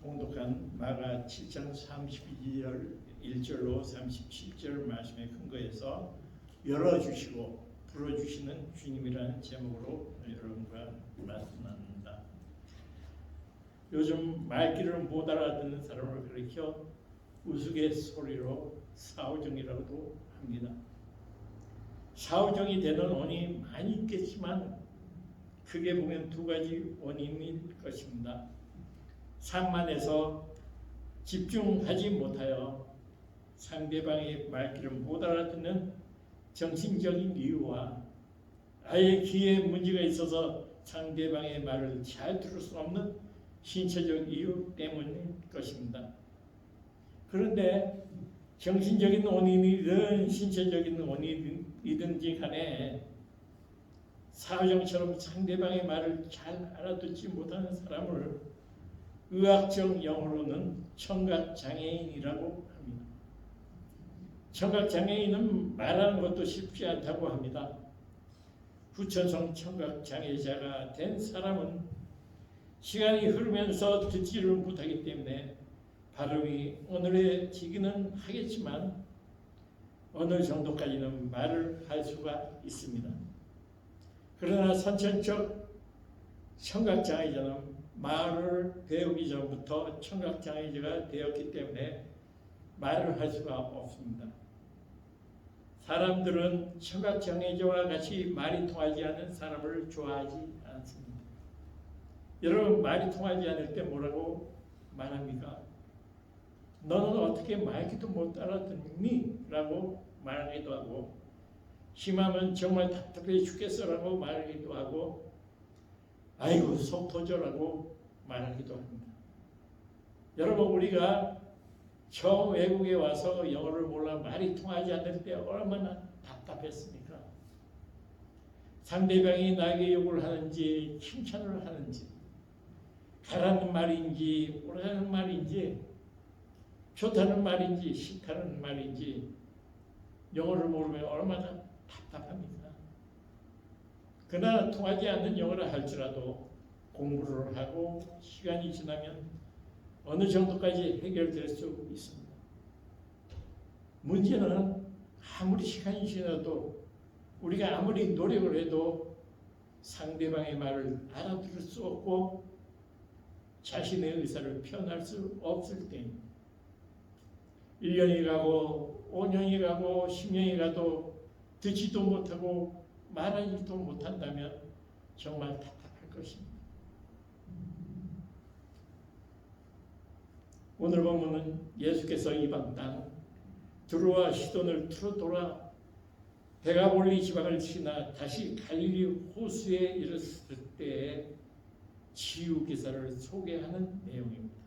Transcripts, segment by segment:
봉독한 마가 7장 32절 1절로 37절 말씀에 근거해서 열어주시고 불어주시는 주님이라는 제목으로 여러분과 말씀 나눕니다. 요즘 말귀를 못 알아듣는 사람을 가리켜 우스갯소리로 사오정이라고도 합니다. 사오정이 되는 원인이 많이 있겠지만 크게 보면 두 가지 원인일 것입니다. 산만해서 집중하지 못하여 상대방의 말귀를 못 알아듣는 정신적인 이유와 아예 귀에 문제가 있어서 상대방의 말을 잘 들을 수 없는 신체적 이유 때문일 것입니다. 그런데 정신적인 원인이든 신체적인 원인이든지 간에 사오정처럼 상대방의 말을 잘 알아듣지 못하는 사람을 의학적 용어로는 청각장애인이라고 합니다. 청각장애인은 말하는 것도 쉽지 않다고 합니다. 후천성 청각장애자가 된 사람은 시간이 흐르면서 듣지를 못하기 때문에 발음이 어눌해지기는 하겠지만 어느 정도까지는 말을 할 수가 있습니다. 그러나 선천적 청각장애자는 말을 배우기 전부터 청각장애자가 되었기 때문에 말을 할 수가 없습니다. 사람들은 청각장애자와 같이 말이 통하지 않는 사람을 좋아하지 않습니다. 여러분, 말이 통하지 않을 때 뭐라고 말합니까? 너는 어떻게 말귀도 못 알아듣니? 라고 말하기도 하고, 심하면 정말 답답해 죽겠어라고 말하기도 하고, 아이고 속 터져라고 말하기도 합니다. 여러분, 우리가 처음 외국에 와서 영어를 몰라 말이 통하지 않을 때 얼마나 답답했습니까? 상대방이 나에게 욕을 하는지 칭찬을 하는지 가라는 말인지 오라는 말인지 좋다는 말인지 싫다는 말인지 영어를 모르면 얼마나 답답합니까? 그러나 통하지 않는 영어를 할지라도 공부를 하고 시간이 지나면 어느 정도까지 해결될 수 있습니다. 문제는 아무리 시간이 지나도 우리가 아무리 노력을 해도 상대방의 말을 알아들을 수 없고 자신의 의사를 표현할 수 없을 때입니다. 1년이 가고 5년이 가고 10년이 가도 듣지도 못하고 말하지도 못한다면 정말 답답할 것입니다. 오늘 본문은 예수께서 이방 땅 두로와 시돈을 투로 돌아 데가볼리 지방을 지나 다시 갈릴리 호수에 이르렀을 때의 치유 기사를 소개하는 내용입니다.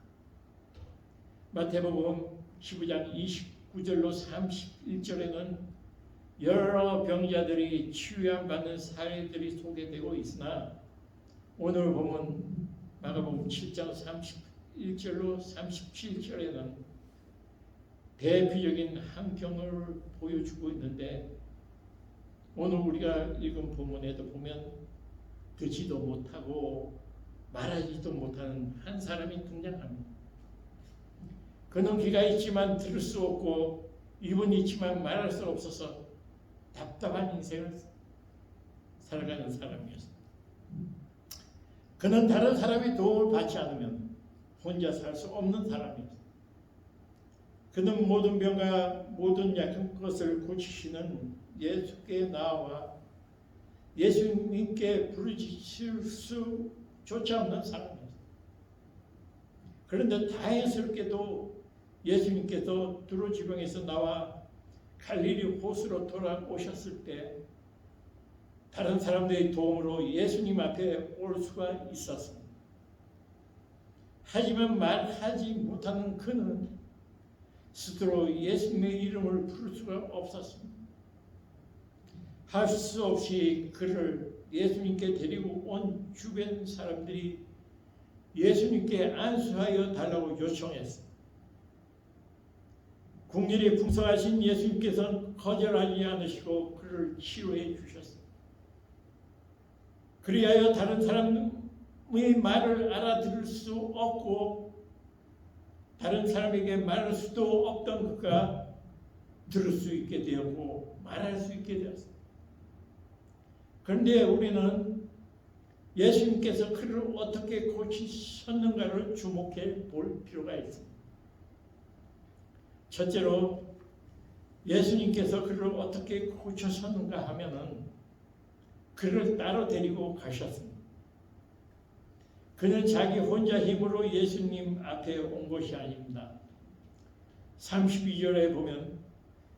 마태복음 15장 29절로 31절에는 여러 병자들이 치유함 받는 사례들이 소개되고 있으나 오늘 보면 마가복음 7장 31절로 37절에는 대표적인 한 경우를 보여주고 있는데 오늘 우리가 읽은 본문에도 보면 듣지도 못하고 말하지도 못하는 한 사람이 등장합니다. 그는 귀가 있지만 들을 수 없고 입은 있지만 말할 수 없어서 답답한 인생을 살아가는 사람이었습니다. 그는 다른 사람의 도움을 받지 않으면 혼자 살 수 없는 사람이었습니다. 그는 모든 병과 모든 약한 것을 고치시는 예수께 나와 예수님께 부르짖을 수조차 없는 사람이었습니다. 그런데 다행스럽게도 예수님께서 두로 지방에서 나와 갈릴리 호수로 돌아오셨을 때 다른 사람들의 도움으로 예수님 앞에 올 수가 있었습니다. 하지만 말하지 못하는 그는 스스로 예수님의 이름을 부를 수가 없었습니다. 할 수 없이 그를 예수님께 데리고 온 주변 사람들이 예수님께 안수하여 달라고 요청했습니다. 국률이 풍성하신 예수님께서는 거절하지 않으시고 그를 치료해 주셨습니다. 그리하여 다른 사람의 말을 알아들을 수 없고 다른 사람에게 말할 수도 없던 그가 들을 수 있게 되었고 말할 수 있게 되었습니다. 그런데 우리는 예수님께서 그를 어떻게 고치셨는가를 주목해 볼 필요가 있습니다. 첫째로 예수님께서 그를 어떻게 고치셨는가 하면은 그를 따로 데리고 가셨습니다. 그는 자기 혼자 힘으로 예수님 앞에 온 것이 아닙니다. 32절에 보면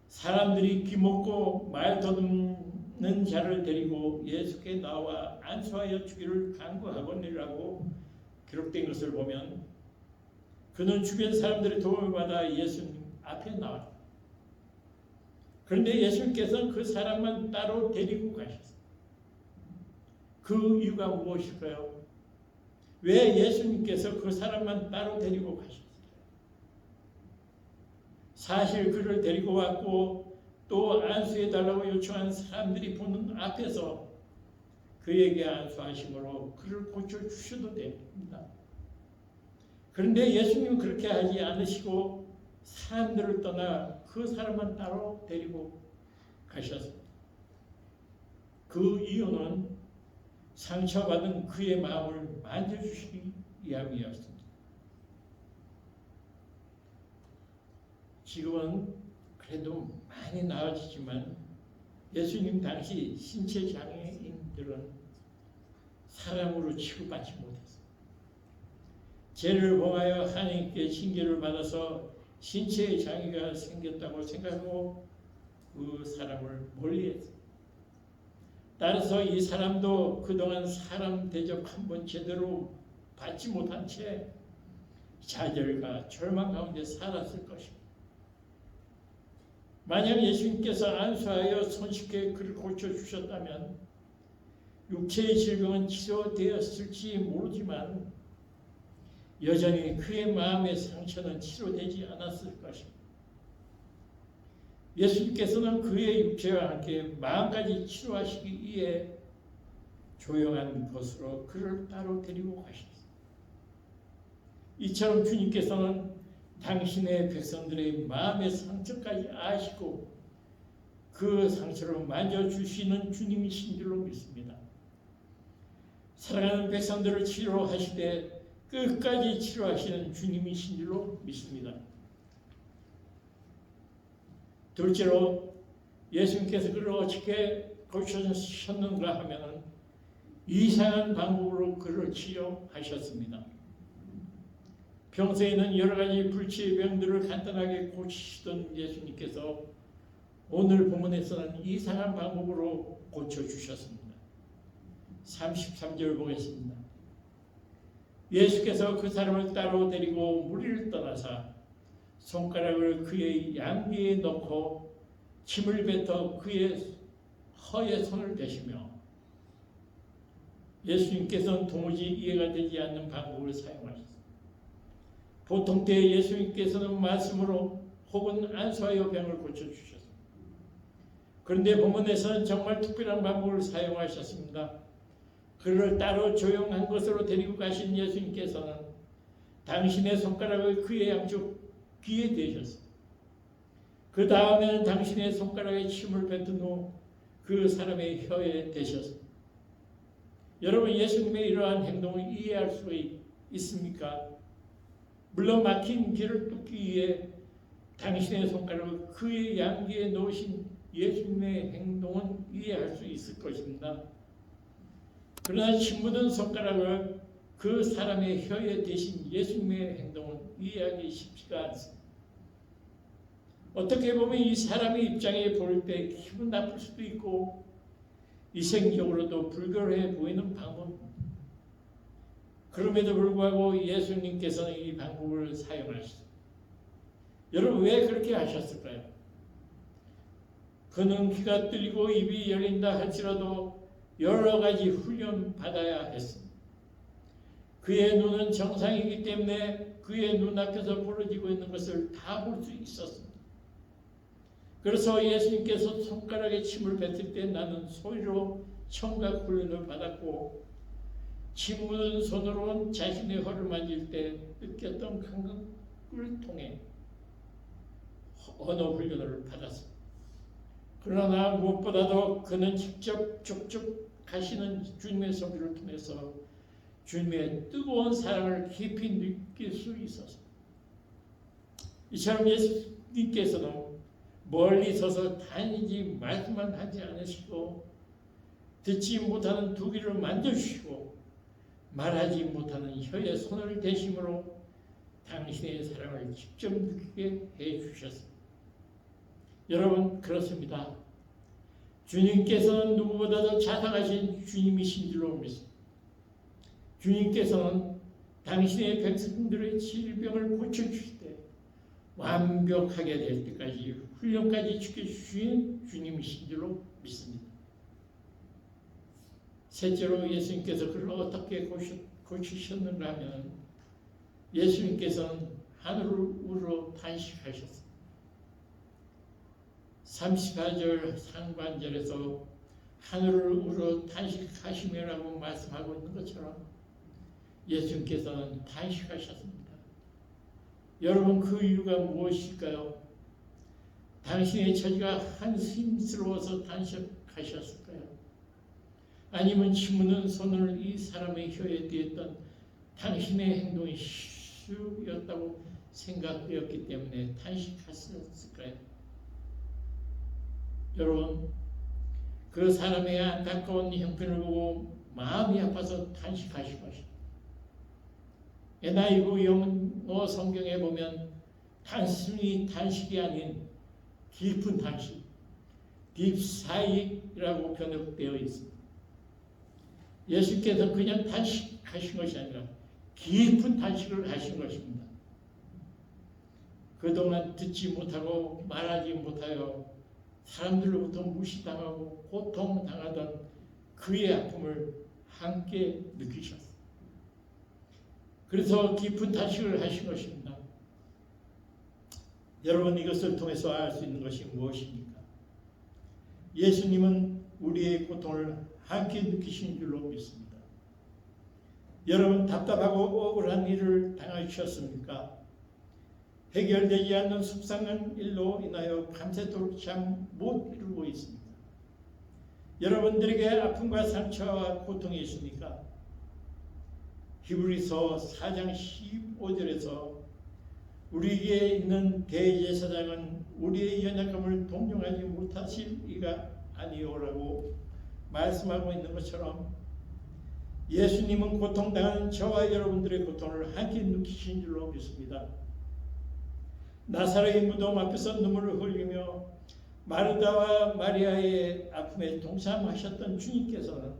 사람들이 귀먹고 말 더듬는 자를 데리고 예수께 나와 안수하여 주기를 간구하거니라고 기록된 것을 보면 그는 주변 사람들의 도움을 받아 예수님 앞에 나왔다. 그런데 예수님께서는 그 사람만 따로 데리고 가셨습니다. 그 이유가 무엇일까요? 왜 예수님께서 그 사람만 따로 데리고 가셨을까요? 사실 그를 데리고 왔고 또 안수해달라고 요청한 사람들이 보는 앞에서 그에게 안수하심으로 그를 고쳐주셔도 됩니다. 그런데 예수님은 그렇게 하지 않으시고 사람들을 떠나 그 사람만 따로 데리고 가셨습니다. 그 이유는 상처받은 그의 마음을 만져주시기 위함이었습니다. 지금은 그래도 많이 나아지지만 예수님 당시 신체 장애인들은 사람으로 취급받지 못했습니다. 죄를 범하여 하나님께 징계를 받아서 신체의 장애가 생겼다고 생각하고 그 사람을 멀리했습니다. 따라서 이 사람도 그동안 사람 대접 한번 제대로 받지 못한 채 좌절과 절망 가운데 살았을 것입니다. 만약 예수님께서 안수하여 손쉽게 그를 고쳐주셨다면 육체의 질병은 치료되었을지 모르지만 여전히 그의 마음의 상처는 치료되지 않았을 것입니다. 예수님께서는 그의 육체와 함께 마음까지 치료하시기 위해 조용한 곳으로 그를 따로 데리고 가셨습니다. 이처럼 주님께서는 당신의 백성들의 마음의 상처까지 아시고 그 상처를 만져주시는 주님이신 줄로 믿습니다. 사랑하는 백성들을 치료하시되 끝까지 치료하시는 주님이신 줄로 믿습니다. 둘째로 예수님께서 그를 어떻게 고쳐주셨는가 하면 이상한 방법으로 그를 치료하셨습니다. 평소에는 여러 가지 불치의 병들을 간단하게 고치시던 예수님께서 오늘 본문에서는 이상한 방법으로 고쳐주셨습니다. 33절 보겠습니다. 예수께서 그 사람을 따로 데리고 무리를 떠나사 손가락을 그의 양귀에 넣고 침을 뱉어 그의 허에 손을 대시며 예수님께서는 도무지 이해가 되지 않는 방법을 사용하셨습니다. 보통 때 예수님께서는 말씀으로 혹은 안수하여 병을 고쳐주셨습니다. 그런데 본문에서는 정말 특별한 방법을 사용하셨습니다. 그를 따로 조용한 곳으로 데리고 가신 예수님께서는 당신의 손가락을 그의 양쪽 귀에 대셨습니다. 그 다음에는 당신의 손가락에 침을 뱉은 후 그 사람의 혀에 대셨습니다. 여러분, 예수님의 이러한 행동을 이해할 수 있습니까? 물론 막힌 길을 뚫기 위해 당신의 손가락을 그의 양귀에 넣으신 예수님의 행동은 이해할 수 있을 것입니다. 그러나 침 묻은 손가락을 그 사람의 혀에 대신 예수님의 행동은 이해하기 쉽지가 않습니다. 어떻게 보면 이 사람의 입장에 볼 때 기분 나쁠 수도 있고 이성적으로도 불결해 보이는 방법입니다. 그럼에도 불구하고 예수님께서는 이 방법을 사용하셨습니다. 여러분, 왜 그렇게 하셨을까요? 그는 귀가 뚫리고 입이 열린다 할지라도 여러 가지 훈련 받아야 했습니다. 그의 눈은 정상이기 때문에 그의 눈앞에서 벌어지고 있는 것을 다 볼 수 있었습니다. 그래서 예수님께서 손가락에 침을 뱉을 때 나는 소리로 청각 훈련을 받았고 침 묻은 손으로 자신의 혀를 만질 때 느꼈던 감각 통해 언어 훈련을 받았습니다. 그러나 무엇보다도 그는 직접 족족하시는 주님의 소리를 통해서 주님의 뜨거운 사랑을 깊이 느낄 수 있었습니다. 이처럼 예수님께서는 멀리 서서 단지 말씀만 하지 않으시고 듣지 못하는 두 귀를 만드시고 말하지 못하는 혀에 손을 대심으로 당신의 사랑을 직접 느끼게 해주셨습니다. 여러분, 그렇습니다. 주님께서는 누구보다도 자상하신 주님이신 줄로 믿습니다. 주님께서는 당신의 백성들의 질병을 고쳐주실 때 완벽하게 될 때까지 훈련까지 지켜주신 주님이신 줄로 믿습니다. 셋째로 예수님께서 그를 어떻게 고치셨는가 하면 예수님께서는 하늘으로 탄식하셨습니다. 34절 상반절에서 하늘으로 탄식하시며라고 말씀하고 있는 것처럼 예수님께서는 탄식하셨습니다. 여러분, 그 이유가 무엇일까요? 당신의 처지가 한심스러워서 탄식하셨을까요? 아니면 침묻는 손을 이 사람의 혀에 대었던 당신의 행동이 실수였다고 생각되었기 때문에 탄식하셨을까요? 여러분, 그 사람의 안타까운 형편을 보고 마음이 아파서 탄식하신 것입니다. NIV 영어 성경에 보면 단순히 탄식이 아닌 깊은 탄식, 딥사이라고 번역되어 있습니다. 예수께서 그냥 탄식하신 것이 아니라 깊은 탄식을 하신 것입니다. 그동안 듣지 못하고 말하지 못하여 사람들로부터 무시당하고 고통당하던 그의 아픔을 함께 느끼셨습니다. 그래서 깊은 탄식을 하신 것입니다. 여러분, 이것을 통해서 알 수 있는 것이 무엇입니까? 예수님은 우리의 고통을 함께 느끼신 줄로 믿습니다. 여러분, 답답하고 억울한 일을 당하셨습니까? 해결되지 않는 속상한 일로 인하여 밤새도록 잠 못 이루고 있습니다. 여러분들에게 아픔과 상처와 고통이 있습니까? 히브리서 4장 15절에서 우리에게 있는 대제사장은 우리의 연약함을 동정하지 못하실 이가 아니오라고 말씀하고 있는 것처럼 예수님은 고통당하는 저와 여러분들의 고통을 함께 느끼신 줄로 믿습니다. 나사렛의 무덤 앞에서 눈물을 흘리며 마르다와 마리아의 아픔에 동참하셨던 주님께서는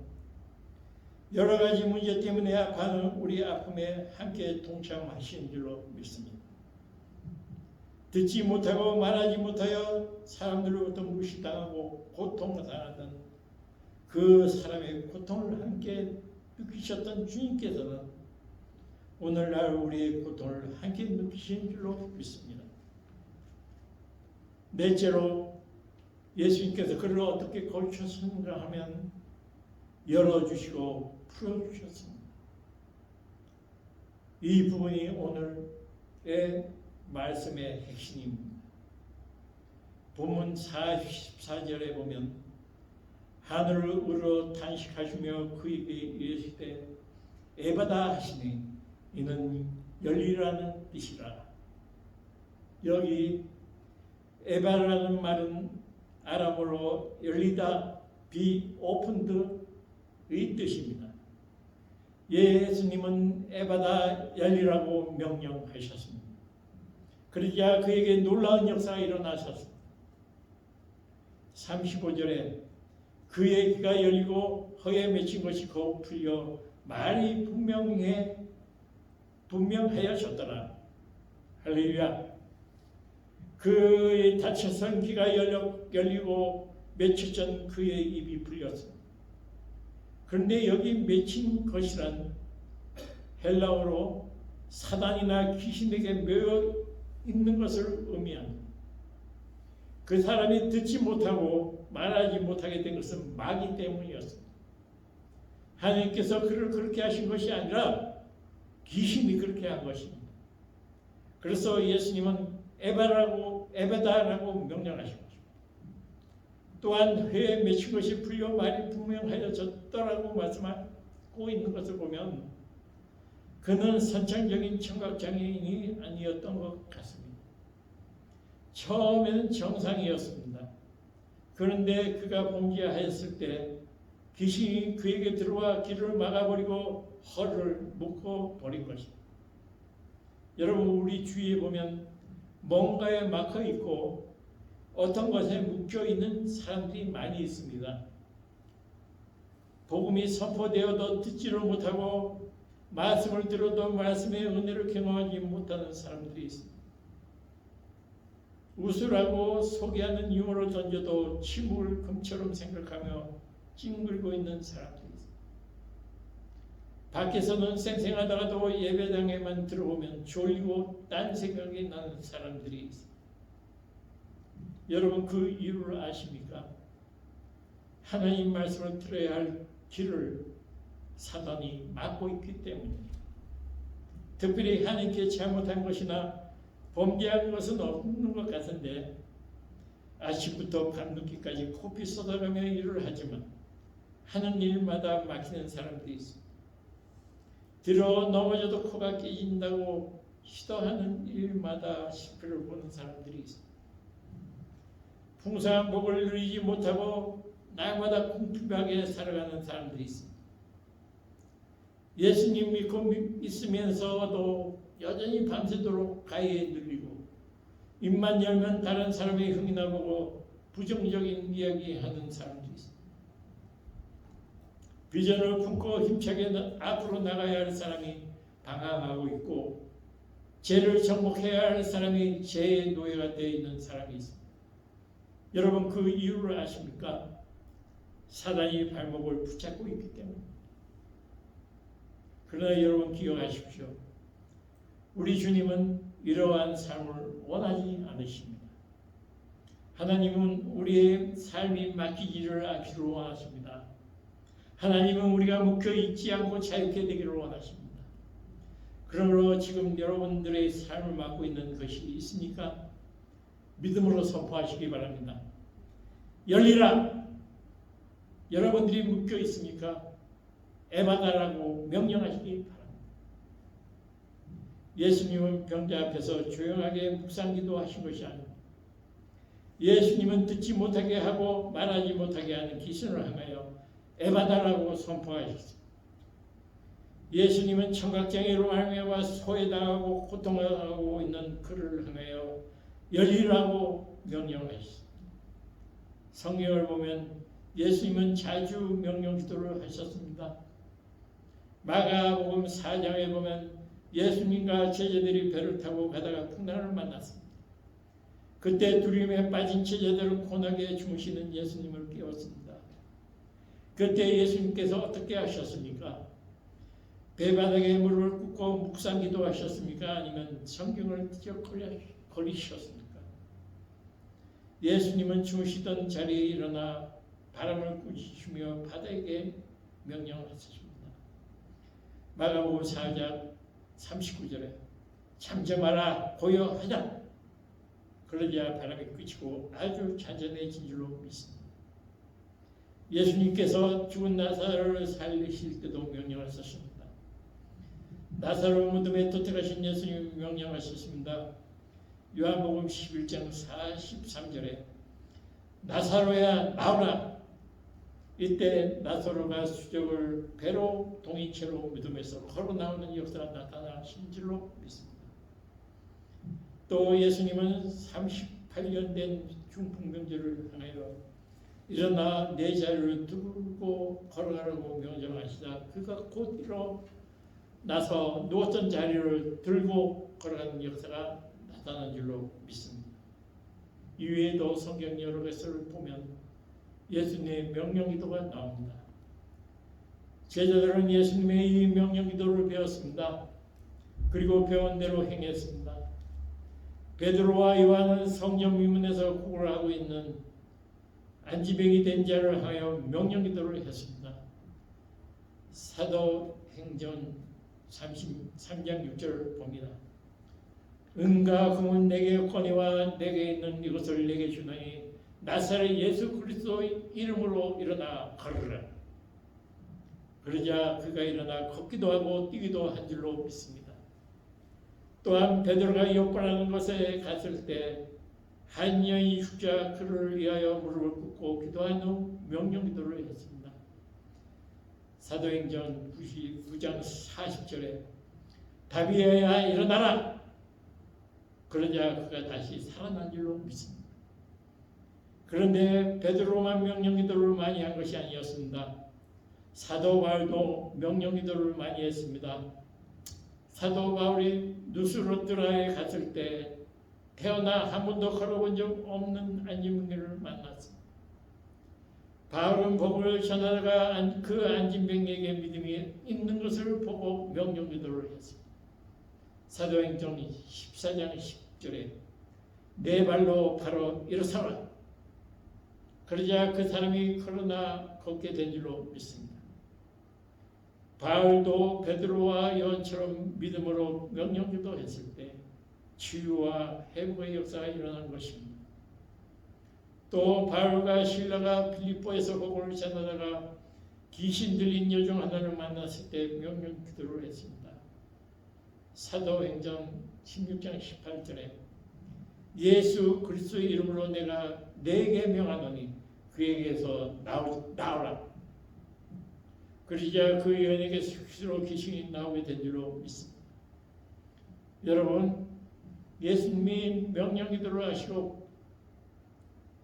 여러 가지 문제 때문에 아파하는 우리 아픔에 함께 동참하신 줄로 믿습니다. 듣지 못하고 말하지 못하여 사람들로부터 무시당하고 고통당하던 그 사람의 고통을 함께 느끼셨던 주님께서는 오늘날 우리의 고통을 함께 느끼신 줄로 믿습니다. 넷째로 예수님께서 그를 어떻게 고치셨는가 하면 열어주시고 풀어주셨습니다. 이 부분이 오늘의 말씀의 핵심입니다. 본문 44절에 보면 하늘으로 탄식하시며 그에게 이르시되 에바다 하시니 이는 열리라는 뜻이라. 여기 에바라는 말은 아람어로 열리다, be opened의 뜻입니다. 예수님은 에바다 열리라고 명령하셨습니다. 그러자 그에게 놀라운 역사가 일어나셨습니다. 35절에 그의 귀가 열리고 혀에 맺힌 것이 거욱 풀려 말이 분명하여졌더라. 할렐루야. 그의 닫혔던 귀가 열리고 맺혔던 그의 입이 풀렸습니다. 그런데 여기 맺힌 것이란 헬라어로 사단이나 귀신에게 매여 있는 것을 의미합니다. 그 사람이 듣지 못하고 말하지 못하게 된 것은 마귀 때문이었습니다. 하나님께서 그를 그렇게 하신 것이 아니라 귀신이 그렇게 한 것입니다. 그래서 예수님은 에베다라고 명령하신 것입니다. 또한 회에 맺힌 것이 풀려 말이 분명하여졌더라고 말씀하고 있는 것을 보면 그는 선천적인 청각장애인이 아니었던 것 같습니다. 처음에는 정상이었습니다. 그런데 그가 봉기하였을 때 귀신이 그에게 들어와 길을 막아버리고 허를 묶어 버린 것입니다. 여러분, 우리 주위에 보면 뭔가에 막혀 있고 어떤 것에 묶여 있는 사람들이 많이 있습니다. 복음이 선포되어도 듣지를 못하고 말씀을 들어도 말씀의 은혜를 경험하지 못하는 사람들이 있습니다. 웃으라고 소개하는 유머를 던져도 침묵을 금처럼 생각하며 찡그리고 있는 사람들이 있습니다. 밖에서는 쌩쌩하다가도 예배당에만 들어오면 졸리고 딴 생각이 나는 사람들이 있습니다. 여러분, 그 이유를 아십니까? 하나님 말씀을 들어야 할 길을 사단이 막고 있기 때문입니다. 특별히 하나님께 잘못한 것이나 범죄한 것은 없는 것 같은데 아침부터 밤늦게까지 코피 쏟아가며 일을 하지만 하는 일마다 막히는 사람들이 있습니다. 들어 넘어져도 코가 깨진다고 시도하는 일마다 실패를 보는 사람들이 있습니다. 풍성한 복을 누리지 못하고 날마다 궁핍하게 살아가는 사람들이 있습니다. 예수님 믿고 있으면서도 여전히 밤새도록 가해에 눌리고 입만 열면 다른 사람의 흥이나 보고 부정적인 이야기하는 사람들이 있습니다. 비전을 품고 힘차게 앞으로 나가야 할 사람이 방황하고 있고 죄를 정복해야 할 사람이 죄의 노예가 되어 있는 사람이 있습니다. 여러분, 그 이유를 아십니까? 사단이 발목을 붙잡고 있기 때문입니다. 그러나 여러분 기억하십시오. 우리 주님은 이러한 삶을 원하지 않으십니다. 하나님은 우리의 삶이 맡기지를 않기를 원하십니다. 하나님은 우리가 묶여 있지 않고 자유케 되기를 원하십니다. 그러므로 지금 여러분들의 삶을 맡고 있는 것이 있습니까? 믿음으로 선포하시기 바랍니다. 열리라! 여러분들이 묶여 있습니까? 에바다라고 명령하시기 바랍니다. 예수님은 병자 앞에서 조용하게 묵상기도 하신 것이 아닙니다. 예수님은 듣지 못하게 하고 말하지 못하게 하는 귀신을 향하여 에바다라고 선포하셨습니다. 예수님은 청각장애로 말미암아 소외당하고 고통당하고 있는 그를 향하여 열리라고 명령하셨습니다. 성경을 보면 예수님은 자주 명령기도를 하셨습니다. 마가복음 4장에 보면 예수님과 제자들이 배를 타고 가다가 풍랑을 만났습니다. 그때 두려움에 빠진 제자들은 고나게 주무시는 예수님을 깨웠습니다. 그때 예수님께서 어떻게 하셨습니까? 배바닥에 무릎을 꿇고 묵상기도 하셨습니까? 아니면 성경을 찢어 걸리셨습니까? 예수님은 주무시던 자리에 일어나 바람을 꾸짖으며 바다에게 명령하셨습니다. 마가복음 4장 39절에 잠잠하라 고요하자. 그러자 바람이 그치고 아주 잔잔해진 줄로 믿습니다. 예수님께서 죽은 나사로를 살리실 때도 명령하셨습니다. 나사로 무덤에 도착하신 예수님 명령하셨습니다. 요한복음 11장 43절에 나사로야 나오라. 이때 나사로가 수족을 배로 동이체로 무덤에서 걸어 나오는 역사가 나타나신 줄로 믿습니다. 또 예수님은 38년 된 중풍병자를 향하여 일어나 내 자리를 들고 걸어가라고 명령하시다 그가 곧 일어나서 누웠던 자리를 들고 걸어가는 역사가 나타난 줄로 믿습니다. 이외에도 성경 여러 것을 보면 예수님의 명령기도가 나옵니다. 제자들은 예수님의 이 명령기도를 배웠습니다. 그리고 배운 대로 행했습니다. 베드로와 요한은 성령 미문에서 구걸하고 있는 안지병이 된 자를 하여 명령기도를 했습니다. 사도행전 33장 6절을 봅니다. 은과 금은 내게 권위와 내게 있는 이것을 내게 주노니 나사렛 예수 그리스도 이름으로 일어나 걸으라. 그러자 그가 일어나 걷기도 하고 뛰기도 한 줄로 믿습니다. 또한 베드로가 요번하는 곳에 갔을 때 한 여인이 죽자 그를 위하여 무릎을 꿇고 기도한 후 명령기도를 했습니다. 사도행전 9장 40절에 다비아야 일어나라. 그러자 그가 다시 살아난 줄로 믿습니다. 그런데 베드로만 명령기도를 많이 한 것이 아니었습니다. 사도 바울도 명령기도를 많이 했습니다. 사도 바울이 누스로드라에 갔을 때 태어나 한 번도 걸어본 적 없는 안진뱅이를 만났습니다. 바울은 복음을 전하다가 그 안진뱅이에게 믿음이 있는 것을 보고 명령기도를 했습니다. 사도행전 14장 10절에 내 발로 바로 일어서라. 그러자 그 사람이 걸어나 걷게 된 줄로 믿습니다. 바울도 베드로와 요한처럼 믿음으로 명령기도 했을 때 치유와 회복의 역사가 일어난 것입니다. 또 바울과 실라가 필립보에서 복음을 전하다가 귀신 들린 여종 하나를 만났을 때 명령기도를 했습니다. 사도행전 16장 18절에 예수 그리스도의 이름으로 내가 네게 명하노니 그에게서 나오라. 그러자 그 여인에게 스스로 귀신이 나오게 된 줄로 믿습니다. 여러분, 예수님이 명령기도를 하시고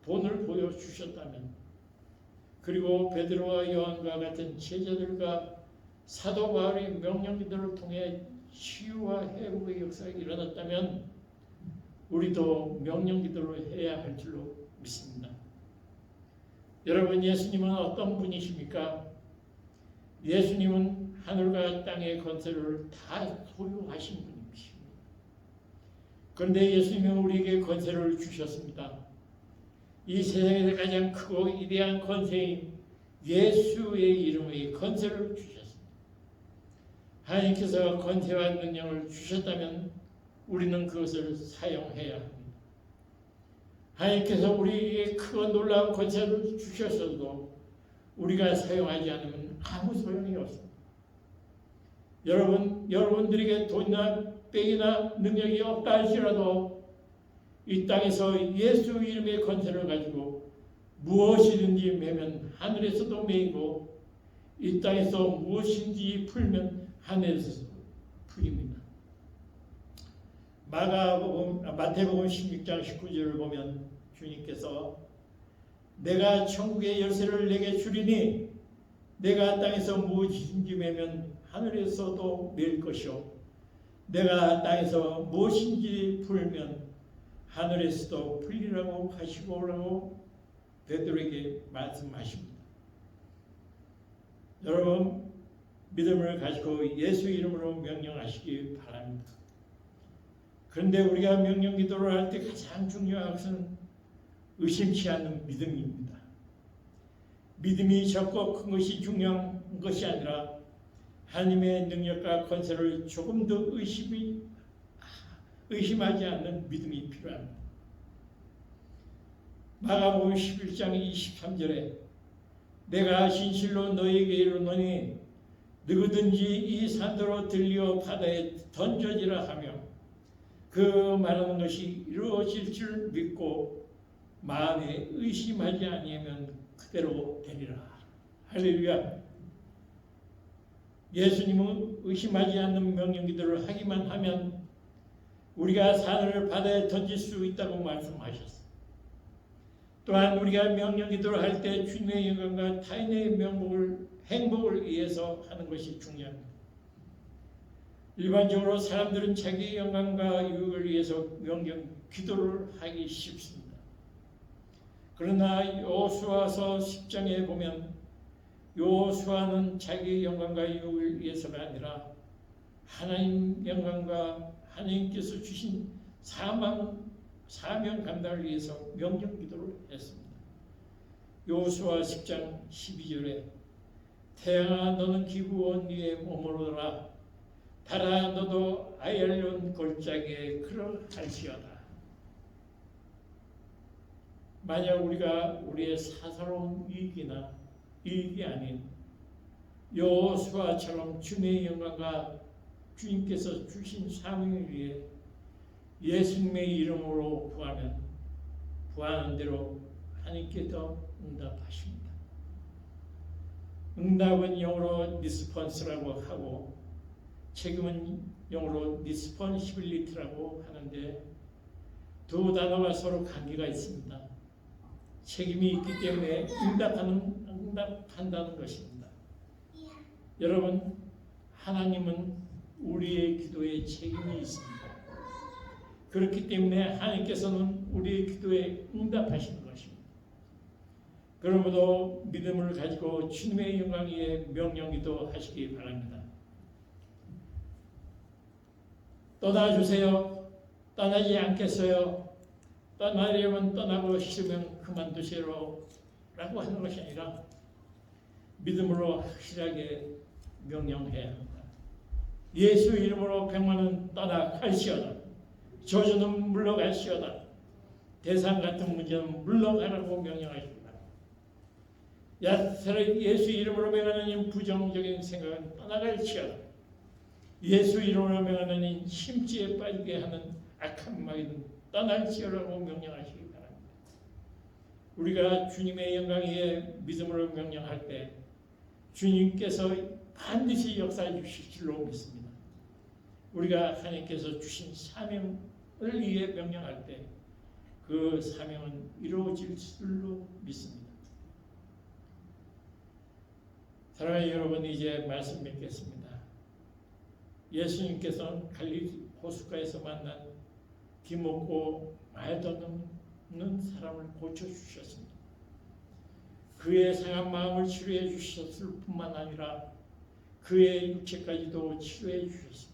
본을 보여주셨다면, 그리고 베드로와 요한과 같은 제자들과 사도 바울의 명령기도를 통해 치유와 회복의 역사가 일어났다면 우리도 명령기도를 해야 할 줄로 믿습니다. 여러분, 예수님은 어떤 분이십니까? 예수님은 하늘과 땅의 권세를 다 소유하신 분이십니다. 그런데 예수님은 우리에게 권세를 주셨습니다. 이 세상에서 가장 크고 위대한 권세인 예수의 이름의 권세를 주셨습니다. 하나님께서 권세와 능력을 주셨다면 우리는 그것을 사용해야 합니다. 하나님께서 우리에게 크고 놀라운 권세를 주셨어도 우리가 사용하지 않으면 아무 소용이 없습니다. 여러분들에게 돈이나 빽이나 능력이 없다 할지라도 이 땅에서 예수 이름의 권세를 가지고 무엇이든지 매면 하늘에서도 매이고 이 땅에서 무엇인지 풀면 하늘에서도 풀립니다. 마태복음 16장 19절을 보면 주님께서 내가 천국의 열쇠를 내게 주리니 내가 땅에서 무엇이든지 매면 하늘에서도 매일 것이요 내가 땅에서 무엇인지 풀면 하늘에서도 풀리라고 하시고라고 베드로에게 말씀하십니다. 여러분, 믿음을 가지고 예수 이름으로 명령하시기 바랍니다. 그런데 우리가 명령기도를 할 때 가장 중요한 것은 의심치 않는 믿음입니다. 믿음이 적고 큰 것이 중요한 것이 아니라 하나님의 능력과 권세를 조금 더 의심하지 않는 믿음이 필요합니다. 마가복음 11장 23절에 내가 진실로 너희에게 이르노니 누구든지 이 산도로 들려 바다에 던져지라 하며 그 말하는 것이 이루어질 줄 믿고 마음에 의심하지 아니하면 그대로 되리라. 할렐루야. 예수님은 의심하지 않는 명령기도를 하기만 하면 우리가 산을 바다에 던질 수 있다고 말씀하셨습니다. 또한 우리가 명령기도를 할 때 주님의 영광과 타인의 행복을 위해서 하는 것이 중요합니다. 일반적으로 사람들은 자기 영광과 유익을 위해서 명령기도를 하기 쉽습니다. 그러나 여호수아서 10장에 보면 여호수아는 자기 영광과 유익을 위해서가 아니라 하나님 영광과 하나님께서 주신 사명 감당을 위해서 명령기도를 했습니다. 여호수아 10장 12절에 태양아 너는 기브온 위에 머무르라 달아 너도 아얄론 골짜기에 그러할지어다. 만약 우리가 우리의 사사로운 이익이 아닌 여호수아처럼 주님의 영광과 주님께서 주신 사명을 위해 예수님의 이름으로 구하면 구하는 대로 하나님께서 응답하십니다. 응답은 영어로 리스폰스라고 하고 책임은 영어로 리스폰시빌리티라고 하는데 두 단어가 서로 관계가 있습니다. 책임이 있기 때문에 응답한다는 것입니다. 여러분, 하나님은 우리의 기도에 책임이 있습니다. 그렇기 때문에 하나님께서는 우리의 기도에 응답하시는 것입니다. 그러므로 믿음을 가지고 주님의 영광 위에 명령기도 하시기 바랍니다. 떠나주세요. 떠나지 않겠어요. 떠나려면 떠나고 싫으면 그만두세요 라고 하는 것이 아니라 믿음으로 확실하게 명령해야 합니다. 예수 이름으로 백만은 떠나갈시어다. 저주는 물러갈시어다. 대상 같은 문제는 물러가라고 명령하십니다. 예수 이름으로 명하는 부정적인 생각은 떠나갈시어다. 예수 이름으로 명하는 심지에 빠지게 하는 악한 마귀는 떠날지어라고 명령하시기 바랍니다. 우리가 주님의 영광 위에 믿음으로 명령할 때 주님께서 반드시 역사해 주실 줄로 믿습니다. 우리가 하나님께서 주신 사명을 위해 명령할 때 그 사명은 이루어질 줄로 믿습니다. 사랑하는 여러분, 이제 말씀 맺겠습니다. 예수님께서는 갈릴리 호숫가에서 만난 기먹고 말도 없는 사람을 고쳐주셨습니다. 그의 상한 마음을 치료해 주셨을 뿐만 아니라 그의 육체까지도 치료해 주셨습니다.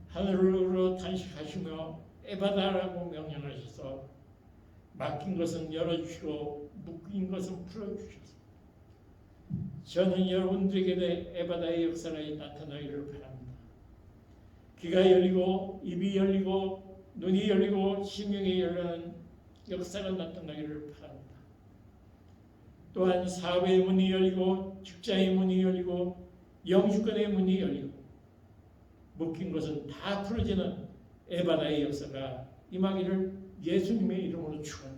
하늘로 탄식하시며 에바다라고 명령하셔서 막힌 것은 열어주시고 묶인 것은 풀어주셨습니다. 저는 여러분들에게 에바다의 역사가 나타나기를 바랍니다. 귀가 열리고 입이 열리고 눈이 열리고 심령이 열리는 역사가 나타나기를 바랍니다. 또한 사업의 문이 열리고 직장의 문이 열리고 영주권의 문이 열리고 묶인 것은 다 풀어지는 에바다의 역사가 임하기를 예수님의 이름으로 축원합니다.